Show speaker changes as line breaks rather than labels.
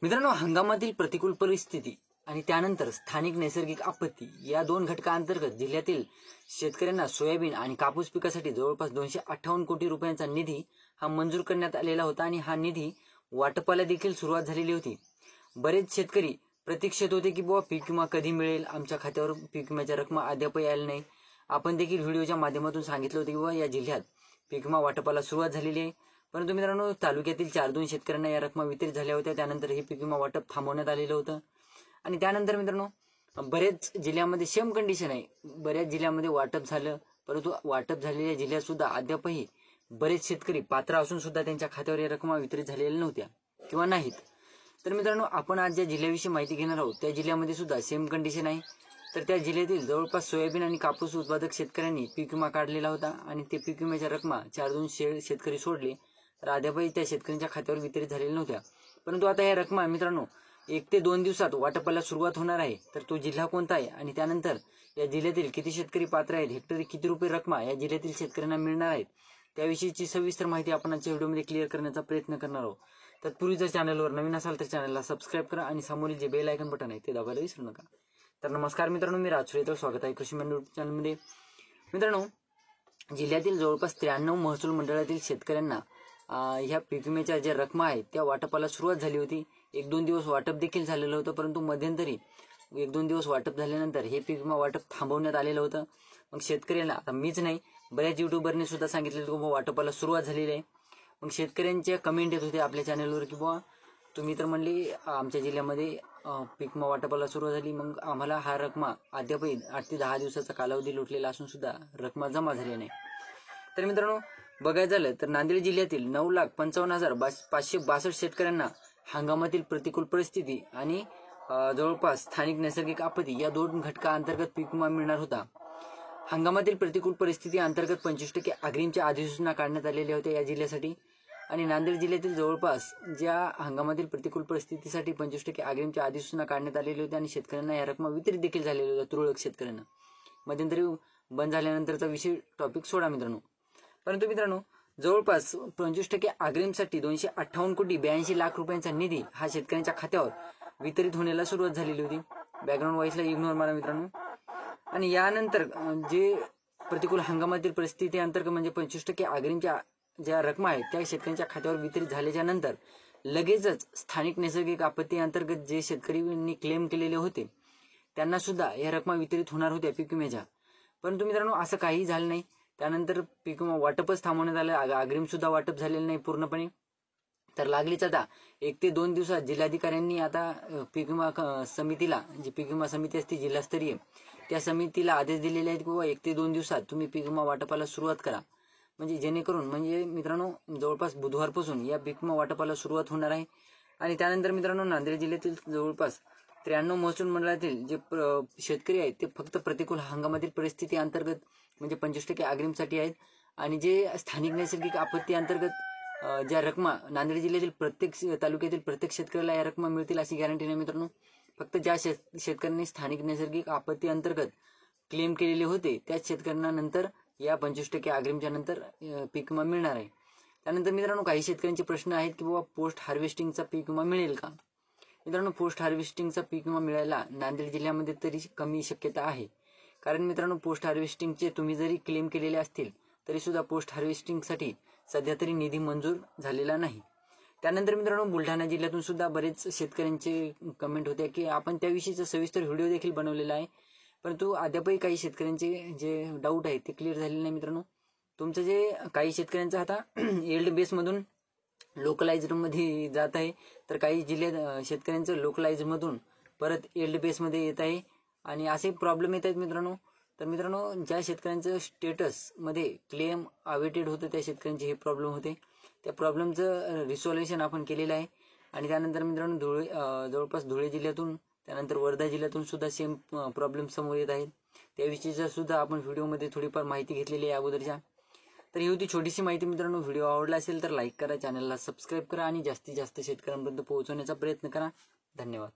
मित्रांनो, हंगामातील प्रतिकूल परिस्थिती आणि त्यानंतर स्थानिक नैसर्गिक आपत्ती या दोन घटकांअंतर्गत जिल्ह्यातील शेतकऱ्यांना सोयाबीन आणि कापूस पिकासाठी जवळपास 258 कोटी रुपयांचा निधी हा मंजूर करण्यात आलेला होता आणि हा निधी वाटपाला देखील सुरुवात झालेली होती। बरेच शेतकरी प्रतीक्षेत होते की पीक विमा कधी मिळेल, आमच्या खात्यावर पीक विम्याच्या रक्कमा अद्याप आल्या नाही। आपण देखील व्हिडिओच्या माध्यमातून सांगितलं होतं की या जिल्ह्यात पीक विमा वाटपाला सुरुवात झालेली आहे, परंतु मित्रांनो तालुक्यातील 4-2 शेतकऱ्यांना या रकमा वितरित झाल्या होत्या। त्यानंतर हे पीक विमा वाटप थांबवण्यात आलेलं होतं आणि त्यानंतर मित्रांनो बरेच जिल्ह्यामध्ये सेम कंडिशन आहे। बऱ्याच जिल्ह्यामध्ये वाटप झालं, परंतु वाटप झालेल्या जिल्ह्यात सुद्धा अद्यापही बरेच शेतकरी पात्र असून सुद्धा त्यांच्या खात्यावर या रकमा वितरित झालेल्या नव्हत्या किंवा नाहीत। तर मित्रांनो, आपण आज ज्या जिल्ह्याविषयी माहिती घेणार आहोत त्या जिल्ह्यामध्ये सुद्धा सेम कंडिशन आहे। तर त्या जिल्ह्यातील जवळपास सोयाबीन आणि कापूस उत्पादक शेतकऱ्यांनी पीक विमा काढलेला होता आणि ते पीक विम्याच्या रकमा 4-2 शेतकरी सोडले तर अद्यापही त्या शेतकऱ्यांच्या खात्यावर वितरित झालेल्या नव्हत्या। परंतु आता या रकमा मित्रांनो 1 ते 2 दिवसात वाटपाला सुरुवात होणार आहे। तर तो जिल्हा कोणता आहे आणि त्यानंतर या जिल्ह्यातील किती शेतकरी पात्र आहेत, हेक्टरी किती रुपये रकमा या जिल्ह्यातील शेतकऱ्यांना मिळणार आहेत, त्याविषयीची सविस्तर माहिती आपण आजच्या व्हिडिओमध्ये क्लिअर करण्याचा प्रयत्न करणार आहोत। तत्पूर्वी जर चॅनलवर नवीन असाल तर चॅनलला सबस्क्राईब करा आणि समोरील जे बेल आयकॉन बटन आहे ते दाबायला विसरू नका। तर नमस्कार मित्रांनो, मी राजसूर्य, तर स्वागत आहे कृषी मंडळ चॅनलमध्ये। मित्रांनो, जिल्ह्यातील जवळपास 93 महसूल मंडळातील शेतकऱ्यांना ह्या पीक विम्याच्या ज्या रकमा आहेत त्या वाटपाला सुरुवात झाली होती। 1-2 दिवस वाटप देखील झालेलं होतं, परंतु मध्यंतरी 1-2 दिवस वाटप झाल्यानंतर हे पीक विमा वाटप थांबवण्यात आलेलं होतं। मग शेतकऱ्यांना, आता मीच नाही बऱ्याच युट्यूबरने सुद्धा सांगितलं की वाटपाला सुरुवात झालेली आहे। मग शेतकऱ्यांच्या कमेंट येत होते आपल्या चॅनलवर की तुम्ही तर म्हणले आमच्या जिल्ह्यामध्ये पीक विमा वाटपाला सुरुवात झाली, मग आम्हाला हा रकमा अद्यापही 8 ते 10 दिवसाचा कालावधी लुटलेला असून सुद्धा रकमा जमा झाली नाही। तर मित्रांनो, बघायचं झालं तर नांदेड जिल्ह्यातील 9,55,562 शेतकऱ्यांना हंगामातील प्रतिकूल परिस्थिती आणि जवळपास स्थानिक नैसर्गिक आपत्ती या दोन घटकांअंतर्गत पीक विमा मिळणार होता। हंगामातील प्रतिकूल परिस्थिती अंतर्गत 25% अग्रिमच्या अधिसूचना काढण्यात आलेल्या होत्या या जिल्ह्यासाठी आणि नांदेड जिल्ह्यातील जवळपास ज्या हंगामातील प्रतिकूल परिस्थितीसाठी 25% अग्रिमच्या अधिसूचना काढण्यात आलेल्या होत्या आणि शेतकऱ्यांना या रकमा वितरित देखील झालेल्या होत्या तुरळक शेतकऱ्यांना। मध्यंतरी बंद झाल्यानंतरचा विषय टॉपिक सोडा मित्रांनो। परंतु मित्रांनो, जवळपास 25% अग्रिमसाठी 258 कोटी 82 लाख रुपयांचा निधी हा शेतकऱ्यांच्या खात्यावर वितरित होण्याला सुरुवात झालेली होती। बॅकग्राऊंड व्हॉइसला इग्नोर मारा मित्रांनो। आणि यानंतर जे प्रतिकूल हंगामातील परिस्थिती अंतर्गत म्हणजे 25% अग्रिमच्या ज्या रकमा आहेत त्या शेतकऱ्यांच्या खात्यावर वितरित झाल्याच्या नंतर लगेचच स्थानिक नैसर्गिक आपत्ती अंतर्गत जे शेतकऱ्यांनी क्लेम केलेले होते त्यांना सुद्धा या रकमा वितरित होणार होत्या पीक विम्याच्या। परंतु मित्रांनो, असं काही झालं नाही। त्यानंतर पीक विमा वाटपच थांबवण्यात आलं, अग्रिम सुद्धा वाटप झालेलं नाही पूर्णपणे। तर लागलीच आता 1 ते 2 दिवसात जिल्हाधिकाऱ्यांनी आता पीक विमा समितीला, जी पीक विमा समिती असते जिल्हास्तरीय, त्या समितीला आदेश दिलेले आहेत की 1 ते 2 दिवसात तुम्ही पीक विमा वाटपाला सुरुवात करा, म्हणजे जेणेकरून म्हणजे मित्रांनो जवळपास बुधवारपासून या पीक विमा वाटपाला सुरुवात होणार आहे। आणि त्यानंतर मित्रांनो, नांदेड जिल्ह्यातील जवळपास 93 महसूल मंडळातील जे शेतकरी आहेत ते फक्त प्रतिकूल हंगामातील परिस्थिती अंतर्गत म्हणजे 25% अग्रिमसाठी आहेत आणि जे स्थानिक नैसर्गिक आपत्ती अंतर्गत ज्या रकमा नांदेड जिल्ह्यातील प्रत्येक तालुक्यातील प्रत्येक शेतकऱ्याला या रकमा मिळतील अशी गॅरंटी नाही मित्रांनो। फक्त ज्या शेतकऱ्यांनी स्थानिक नैसर्गिक आपत्ती अंतर्गत क्लेम केलेले होते त्याच शेतकऱ्यांना नंतर या 25% अग्रिमच्या नंतर पीक विमा मिळणार आहे। त्यानंतर मित्रांनो, काही शेतकऱ्यांचे प्रश्न आहेत की पोस्ट हार्वेस्टिंगचा पीक विमा मिळेल का। मित्रांनो, पोस्ट हार्वेस्टिंगचा पीक विमा मिळायला नांदेड जिल्ह्यामध्ये तरी कमी शक्यता आहे, कारण मित्रांनो पोस्ट हार्वेस्टिंगचे तुम्ही जरी क्लेम केलेले असतील तरी सुद्धा पोस्ट हार्वेस्टिंगसाठी सध्या तरी निधी मंजूर झालेला नाही। त्यानंतर मित्रांनो, बुलढाणा जिल्ह्यातून सुद्धा बरेच शेतकऱ्यांचे कमेंट होते की आपण त्याविषयीचा सविस्तर व्हिडिओ देखील बनवलेला आहे, परंतु अद्यापही काही शेतकऱ्यांचे जे डाऊट आहेत ते क्लिअर झालेले नाही मित्रांनो। तुमचं जे काही शेतकऱ्यांचं आता एल्ड बेसमधून लोकलाइज्डमध्ये जात आहे, तर काही जिल्ह्यात शेतकऱ्यांचं लोकलाइज्डमधून परत एल्ड बेसमध्ये येत आहे आणि असे प्रॉब्लेम येत आहेत मित्रांनो। तर मित्रांनो, ज्या शेतकऱ्यांचं स्टेटसमध्ये क्लेम अवेटेड होतं त्या शेतकऱ्यांचे हे प्रॉब्लेम होते, त्या प्रॉब्लेमचं रिसॉल्युशन आपण केलेलं आहे। आणि त्यानंतर मित्रांनो जवळपास धुळे जिल्ह्यातून त्यानंतर वर्धा जिल्ह्यातून सुद्धा सेम प्रॉब्लेम समोर येत आहेत, त्याविषयीचा सुद्धा आपण व्हिडिओमध्ये थोडीफार माहिती घेतलेली आहे अगोदरच्या। तर ही होती छोटीशी माहिती मित्रांनो। व्हिडिओ आवडला असेल तर लाईक करा, चॅनलला सबस्क्राईब करा आणि जास्तीत जास्त शेतकऱ्यांपर्यंत पोहोचवण्याचा प्रयत्न करा। धन्यवाद।